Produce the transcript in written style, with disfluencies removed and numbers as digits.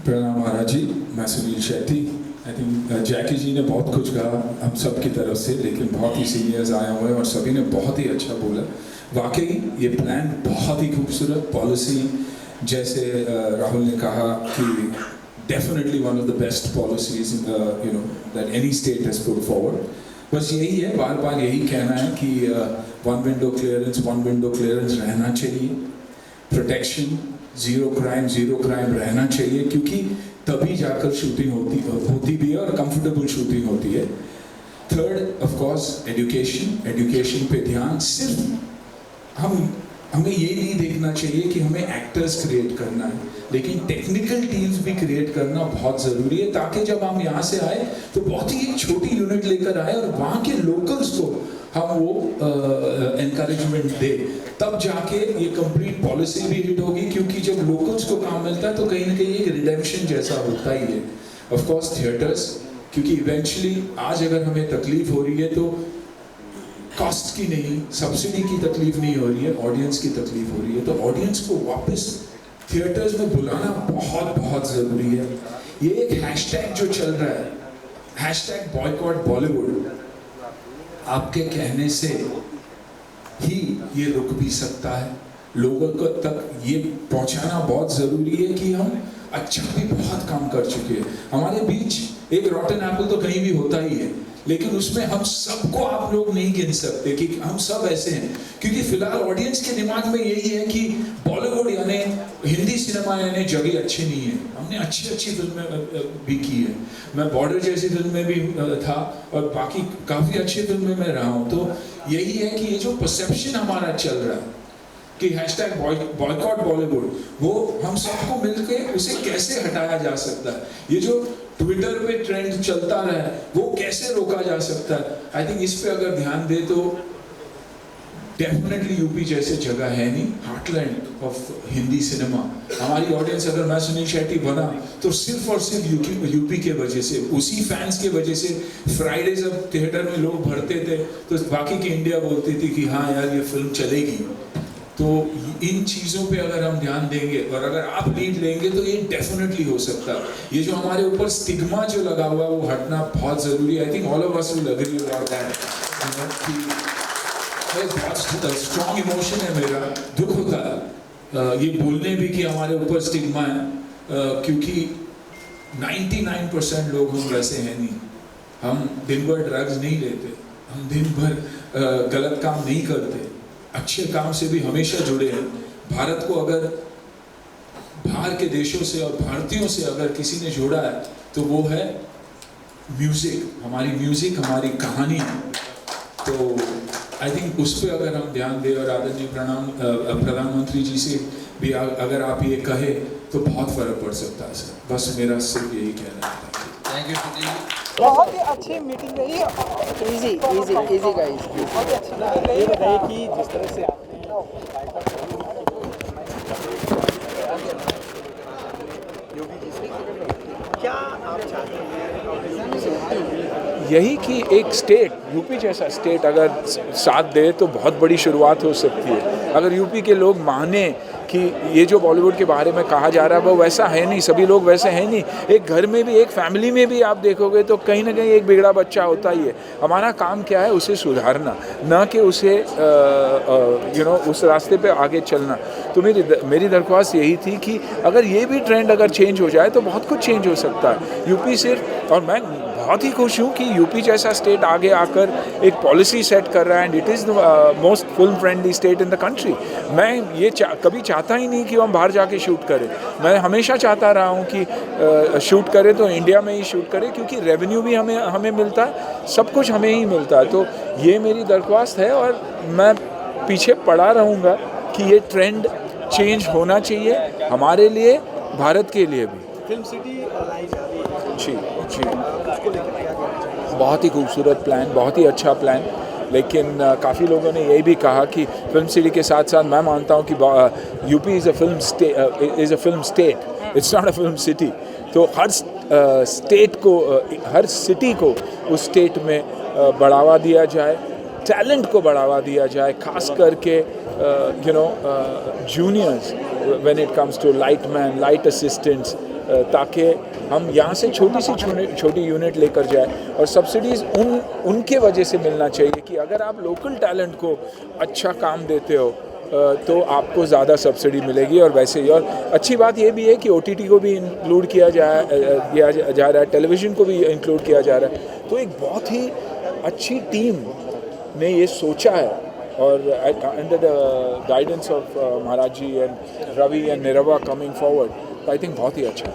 प्रणाम महाराज जी, मैं Sunil Shetty. I think जैकी जी ने बहुत कुछ कहा हम सब की तरफ से, लेकिन बहुत ही सीनियर्स आए हुए हैं और सभी ने बहुत ही अच्छा बोला। वाकई ये प्लान बहुत ही खूबसूरत पॉलिसी, जैसे राहुल ने कहा कि definitely one of the best policies that any state has put forward. बस यही है, बार बार यही कहना है कि वन विंडो क्लियरेंस रहना चाहिए, प्रोटेक्शन, ज़ीरो क्राइम रहना चाहिए, क्योंकि तभी जाकर शूटिंग होती भी है और कंफर्टेबल शूटिंग होती है। थर्ड ऑफ कोर्स एजुकेशन पे ध्यान। सिर्फ हमें ये नहीं देखना चाहिए कि हमें एक्टर्स क्रिएट करना है, लेकिन टेक्निकल टीम्स भी क्रिएट करना बहुत ज़रूरी है, ताकि जब हम यहाँ से आए तो बहुत ही एक छोटी यूनिट लेकर आए और वहाँ के लोकल्स को हम वो एनकरेजमेंट दे, तब जाके ये कंप्लीट पॉलिसी भी हिट होगी। क्योंकि जब लोकल्स को काम मिलता है तो कहीं ना कहीं एक रिडेम्पशन जैसा होता ही है। ऑफ कोर्स थिएटर्स, क्योंकि इवेंचुअली आज अगर हमें तकलीफ हो रही है तो कॉस्ट की नहीं, सब्सिडी की तकलीफ नहीं हो रही है, ऑडियंस की तकलीफ हो रही है। तो ऑडियंस को वापस थिएटर्स में बुलाना बहुत बहुत ज़रूरी है। ये एक हैशटैग जो चल रहा है, हैशटैग बॉयकॉट बॉलीवुड, आपके कहने से ही ये रुक भी सकता है। लोगों को तक ये पहुंचाना बहुत ज़रूरी है कि हम अच्छा भी बहुत काम कर चुके हैं। हमारे बीच एक रॉटन एप्पल तो कहीं भी होता ही है, लेकिन उसमें हम सबको आप लोग नहीं गिन सकते कि हम सब ऐसे हैं। क्योंकि फिलहाल ऑडियंस के दिमाग में यही है कि बॉलीवुड यानी हिंदी सिनेमा यानी जगह अच्छी नहीं है। हमने अच्छी फिल्में भी की है, मैं बॉर्डर जैसी फिल्म में भी था और बाकी काफ़ी अच्छी फिल्में में रहा हूँ। तो यही है कि ये जो परसेप्शन हमारा चल रहा है कि हैशटैग बॉयकॉट बॉलीवुड, वो हम सबको मिलकर उसे कैसे हटाया जा सकता है। ये जो ट्विटर पे ट्रेंड चलता रहा है वो कैसे रोका जा सकता है। आई थिंक इस पे अगर ध्यान दे तो डेफिनेटली यूपी जैसे जगह है नहीं, हार्टलैंड ऑफ हिंदी सिनेमा। हमारी ऑडियंस, अगर मैं सुनील शेट्टी बना तो सिर्फ और सिर्फ यूपी के वजह से, उसी फैंस के वजह से। फ्राइडे जब थिएटर में लोग भरते थे तो बाकी की इंडिया बोलती थी कि हाँ यार ये फिल्म चलेगी। तो इन चीज़ों पे अगर हम ध्यान देंगे और अगर आप लीड लेंगे तो ये डेफिनेटली हो सकता है। ये जो हमारे ऊपर स्टिग्मा जो लगा हुआ है वो हटना बहुत ज़रूरी है। I think all of us will agree about that. बहुत स्ट्रॉन्ग इमोशन है मेरा, दुख होता है ये बोलने भी कि हमारे ऊपर स्टिग्मा है, क्योंकि 99% लोग हम वैसे हैं नहीं। हम दिन भर ड्रग्स नहीं लेते, हम दिन भर गलत काम नहीं करते, अच्छे काम से भी हमेशा जुड़े हैं। भारत को अगर बाहर के देशों से और भारतीयों से अगर किसी ने जोड़ा है तो वो है म्यूज़िक, हमारी कहानी। तो आई थिंक उस पर अगर हम ध्यान दें और आदरणीय प्रधानमंत्री जी से भी अगर आप ये कहे तो बहुत फ़र्क पड़ सकता है सर। बस मेरा सिर्फ यही कहना है। Thank you Sunil. बहुत ही अच्छी मीटिंग रही। Easy guys. बहुत ही अच्छी मीटिंग रही। ये बताइए कि जिस तरह से आपने क्या आप चाहते हैं यही कि एक स्टेट, यूपी जैसा स्टेट अगर साथ दे तो बहुत बड़ी शुरुआत हो सकती है। अगर यूपी के लोग माने कि ये जो बॉलीवुड के बारे में कहा जा रहा है वो वैसा है नहीं, सभी लोग वैसे हैं नहीं। एक घर में भी, एक फैमिली में भी आप देखोगे तो कहीं ना कहीं एक बिगड़ा बच्चा होता ही है। हमारा काम क्या है, उसे सुधारना, ना कि उसे उस रास्ते पे आगे चलना। तो मेरी दरख्वास्त यही थी कि अगर ये भी ट्रेंड अगर चेंज हो जाए तो बहुत कुछ चेंज हो सकता है। यूपी सिर्फ, और मैं बहुत ही खुश हूँ कि यूपी जैसा स्टेट आगे आकर एक पॉलिसी सेट कर रहा है and it is the most film friendly state in the country. मैं ये कभी चाहता ही नहीं कि हम बाहर जाके शूट करें। मैं हमेशा चाहता रहा हूँ कि शूट करें तो इंडिया में ही शूट करें, क्योंकि रेवेन्यू भी हमें मिलता है, सब कुछ हमें ही मिलता है। तो ये मेरी दरख्वास्त है और मैं पीछे पड़ा रहूँगा कि ये ट्रेंड चेंज होना चाहिए हमारे लिए, भारत के लिए भी। फिल्म सिटी लाई जा रही है, जी उसको लेकर क्या कहना चाहिए? बहुत ही खूबसूरत प्लान, बहुत ही अच्छा प्लान। लेकिन काफ़ी लोगों ने यही भी कहा कि फिल्म सिटी के साथ साथ मैं मानता हूँ कि UP is a film state, it's not a film city. तो हर स्टेट को, हर सिटी को उस स्टेट में बढ़ावा दिया जाए, टैलेंट को बढ़ावा दिया जाए, खास करके juniors when it comes to lightman, light assistants, ताकि हम यहाँ से छोटी सी छोटी यूनिट लेकर जाए। और सब्सिडीज़ उनके वजह से मिलना चाहिए कि अगर आप लोकल टैलेंट को अच्छा काम देते हो तो आपको ज़्यादा सब्सिडी मिलेगी। और वैसे ही और अच्छी बात ये भी है कि OTT को भी इंक्लूड किया जा रहा है, टेलीविज़न को भी इंक्लूड किया जा रहा है। तो एक बहुत ही अच्छी टीम ने ये सोचा है और under the guidance of Maharaj ji and Ravi and Nirva coming forward, I think बहुत ही अच्छा है।